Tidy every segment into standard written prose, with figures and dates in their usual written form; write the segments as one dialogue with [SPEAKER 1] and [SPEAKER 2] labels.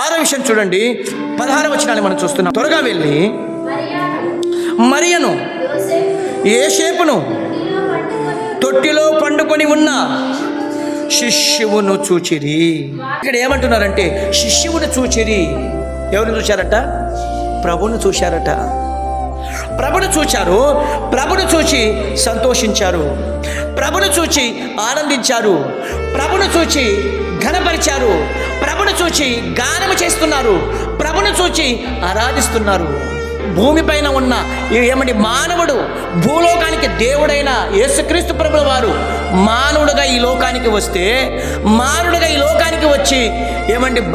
[SPEAKER 1] ఆరో విషయం చూడండి, 16వ వచనాన్ని మనం చూస్తున్నాం. త్వరగా వెళ్ళి మరియను యోసేపును తొట్టిలో పండుకొని ఉన్న శిష్యువును చూచిరి. ఇక్కడ ఏమంటున్నారంటే శిష్యువును చూచిరి. ఎవరిని చూశారట? ప్రభువును చూశారట. ప్రభును చూచారు. ప్రభును చూచి సంతోషించారు. ప్రభును చూచి ఆనందించారు. ప్రభును చూచి ఘనపరిచారు. ప్రభును చూచి గానము చేస్తున్నారు. ప్రభును చూచి ఆరాధిస్తున్నారు. భూమిపైన ఉన్న మానవుడు, భూలోకానికి దేవుడైన యేసుక్రీస్తు ప్రభుల వారు మానవుడుగా ఈ లోకానికి వస్తే, మానవుడుగా ఈ లోకానికి వచ్చి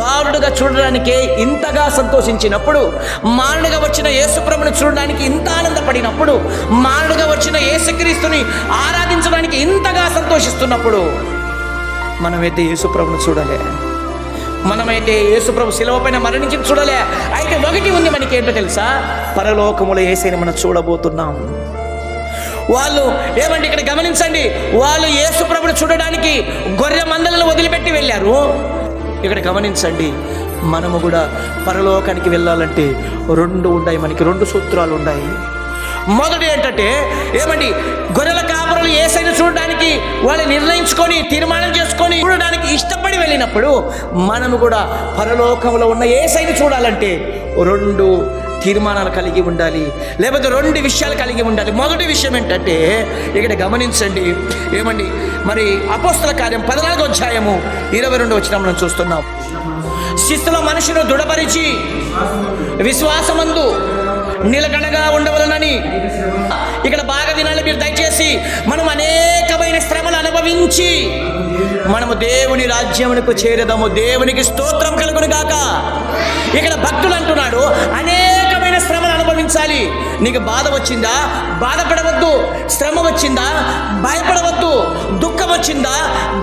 [SPEAKER 1] బాలుడుగా చూడడానికి ఇంతగా సంతోషించినప్పుడు, మానవుడిగా వచ్చిన యేసు ప్రభుని చూడడానికి ఇంత ఆనందపడినప్పుడు, మానవుడిగా వచ్చిన యేసుక్రీస్తుని ఆరాధించడానికి ఇంతగా సంతోషిస్తున్నప్పుడు, మనమైతే యేసు ప్రభుని చూడలే. మనమైతే యేసుప్రభు శిలువ పైన మరణించి చూడలే. అయితే ఒకటి ఉంది, మనకి ఏంటో తెలుసా? పరలోకములో యేసుని మనం చూడబోతున్నాం. వాళ్ళు ఇక్కడ గమనించండి, వాళ్ళు యేసుప్రభుని చూడడానికి గొర్రె మందలను వదిలిపెట్టి వెళ్ళారు. ఇక్కడ గమనించండి, మనము కూడా పరలోకానికి వెళ్ళాలంటే మనకి రెండు సూత్రాలు ఉన్నాయి. మొదటి ఏంటంటే గొర్రెల కాపరులు యేసయ్యను చూడడానికి వాళ్ళు నిర్ణయించుకొని తీర్మానం చేసుకొని చూడడానికి ఇష్టపడి వెళ్ళినప్పుడు, మనము కూడా పరలోకంలో ఉన్న యేసయ్యను చూడాలంటే రెండు తీర్మానాలు కలిగి ఉండాలి, లేకపోతే రెండు విషయాలు కలిగి ఉండాలి. మొదటి విషయం ఏంటంటే ఇక్కడ గమనించండి, మరి అపోస్తల కార్యం 14వ అధ్యాయము 22వ వచనం మనం చూస్తున్నాం. శిస్తుల మనుషును దృఢపరిచి విశ్వాసమందు నిలకడగా ఉండవలనని. ఇక్కడ బాగా వినాలి మీరు దయచేసి. మనం అనేకమైన శ్రమలు అనుభవించి మనము దేవుని రాజ్యమునకు చేరదాము. దేవునికి స్తోత్రం కలుగును గాక. ఇక్కడ భక్తులు అంటున్నాడు, అనేకమైన శ్రమలు అనుభవించాలి. నీకు బాధ వచ్చిందా? బాధపడవద్దు. శ్రమ వచ్చిందా? భయపడవద్దు. దుఃఖం వచ్చిందా?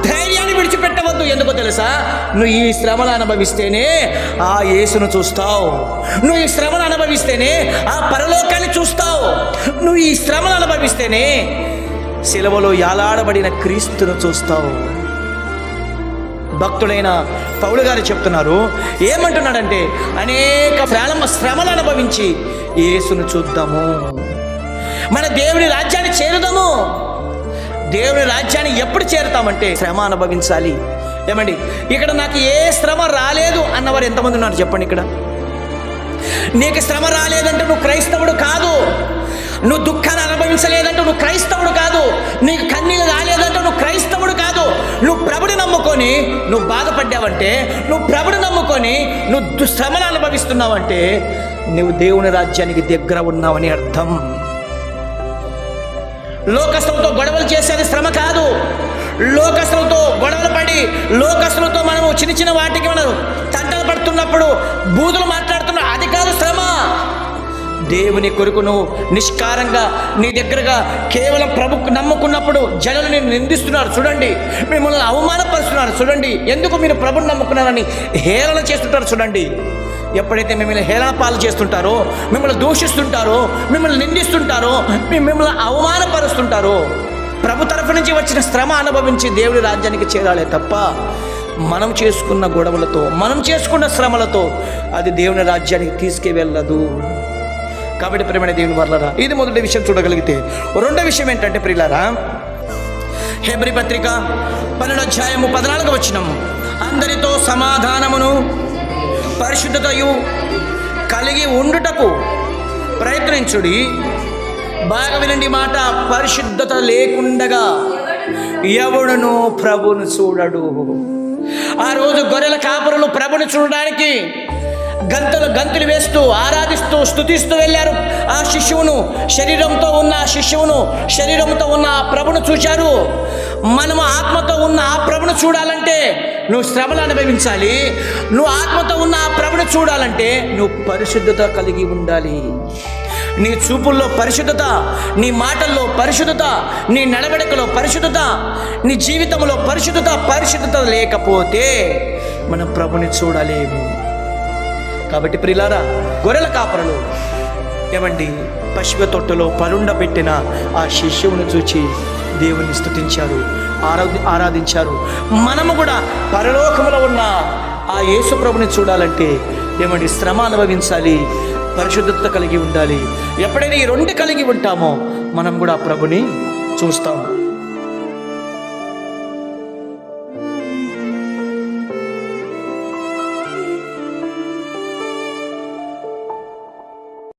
[SPEAKER 1] ధైర్యాన్ని విడిచిపెట్టవద్దు. ఎందుకో తెలుసా? నువ్వు ఈ శ్రమలు అనుభవిస్తేనే ఆ యేసును చూస్తావు. నువ్వు ఈ శ్రమలు అనుభవిస్తేనే ఆ పరలోకాన్ని చూస్తావు. నువ్వు ఈ శ్రమలు అనుభవిస్తేనే శిలువలో యాలాడబడిన క్రీస్తును చూస్తావు. భక్తుడైన పౌలు గారు చెప్తున్నారు, ఏమంటున్నాడంటే అనేక శ్రమలు అనుభవించి యేసును చూద్దాము, మన దేవుని రాజ్యాన్ని చేరుదాము. దేవుని రాజ్యాన్ని ఎప్పుడు చేరుతామంటే శ్రమ అనుభవించాలి. ఇక్కడ నాకు ఏ శ్రమ రాలేదు అన్నవారు ఎంతమంది ఉన్నారు చెప్పండి. ఇక్కడ నీకు శ్రమ రాలేదంటే నువ్వు క్రైస్తవుడు కాదు. నువ్వు దుఃఖాన్ని అనుభవించలేదంటే నువ్వు క్రైస్తవుడు కాదు. నీకు కన్నీళ్ళు రాలేదంటే నువ్వు క్రైస్తవుడు కాదు. నువ్వు ప్రభుని నమ్ముకొని నువ్వు బాధపడ్డావంటే, నువ్వు ప్రభుని నమ్ముకొని నువ్వు శ్రమలు అనుభవిస్తున్నావంటే నువ్వు దేవుని రాజ్యానికి దగ్గర ఉన్నావని అర్థం. లోకస్తులతో గొడవలు చేసేది శ్రమ కాదు. లోకస్తులతో గొడవలు పడి లోకస్తులతో మనము చిన్న చిన్న వాటికి మనం తంటలు పడుతున్నప్పుడు బూతులు మాట్లాడుతున్నా, అది కాదు శ్రమ. దేవుని కొరకు నువ్వు నిష్కారంగా నీ దగ్గరగా కేవలం ప్రభుకు నమ్ముకున్నప్పుడు జనులు నేను నిందిస్తున్నారు చూడండి, మిమ్మల్ని అవమానపరుస్తున్నారు చూడండి, ఎందుకు మీరు ప్రభుని నమ్ముకున్నారని హేళన చేస్తుంటారు చూడండి. ఎప్పుడైతే మిమ్మల్ని హేళన పాలు చేస్తుంటారో, మిమ్మల్ని దూషిస్తుంటారో, మిమ్మల్ని నిందిస్తుంటారో, మిమ్మల్ని అవమానపరుస్తుంటారో, ప్రభు తరఫు నుంచి వచ్చిన శ్రమ అనుభవించి దేవుడి రాజ్యానికి చేరాలే తప్ప మనం చేసుకున్న గొడవలతో, మనం చేసుకున్న శ్రమలతో అది దేవుని రాజ్యానికి తీసుకువెళ్ళదు. కాబట్టి ప్రియమైన దేవుని వర్లారా, ఇది మొదటి విషయం చూడగలిగితే. రెండో విషయం ఏంటంటే ప్రియులారా, హెబ్రీ పత్రిక 12వ అధ్యాయము 14వ వచనం, అందరితో సమాధానమును పరిశుద్ధతయు కలిగి ఉండుటకు ప్రయత్నించుడి. బాగా వినండి మాట, పరిశుద్ధత లేకుండగా ఎవడును ప్రభును చూడడు. ఆ రోజు గొర్రెల కాపరులు ప్రభుని చూడడానికి గంతులు వేస్తూ ఆరాధిస్తూ స్తుతిస్తూ వెళ్ళారు. ఆ శిష్యువును శరీరంతో ఉన్న ఆ ప్రభును చూశారు. మనము ఆత్మతో ఉన్న ఆ ప్రభును చూడాలంటే నువ్వు శ్రమలు అనుభవించాలి. నువ్వు ఆత్మతో ఉన్న ఆ ప్రభును చూడాలంటే నువ్వు పరిశుద్ధత కలిగి ఉండాలి. నీ చూపుల్లో పరిశుద్ధత, నీ మాటల్లో పరిశుద్ధత, నీ నడవడికలో పరిశుద్ధత, నీ జీవితంలో పరిశుద్ధత లేకపోతే మనం ప్రభుని చూడలేము. కాబట్టి ప్రియులారా, గొర్రెల కాపరులు పశువ తొట్టలో పరుండబెట్టిన ఆ శిష్యువును చూచి దేవుని స్తుతించారు, ఆరాధించారు. మనము కూడా పరలోకములో ఉన్న ఆ యేసు ప్రభుని చూడాలంటే ఏమండి, శ్రమ అనుభవించాలి, పరిశుద్ధత కలిగి ఉండాలి. ఎప్పుడైనా ఈ రెండు కలిగి ఉంటామో మనం కూడా ఆ ప్రభుని చూస్తాము.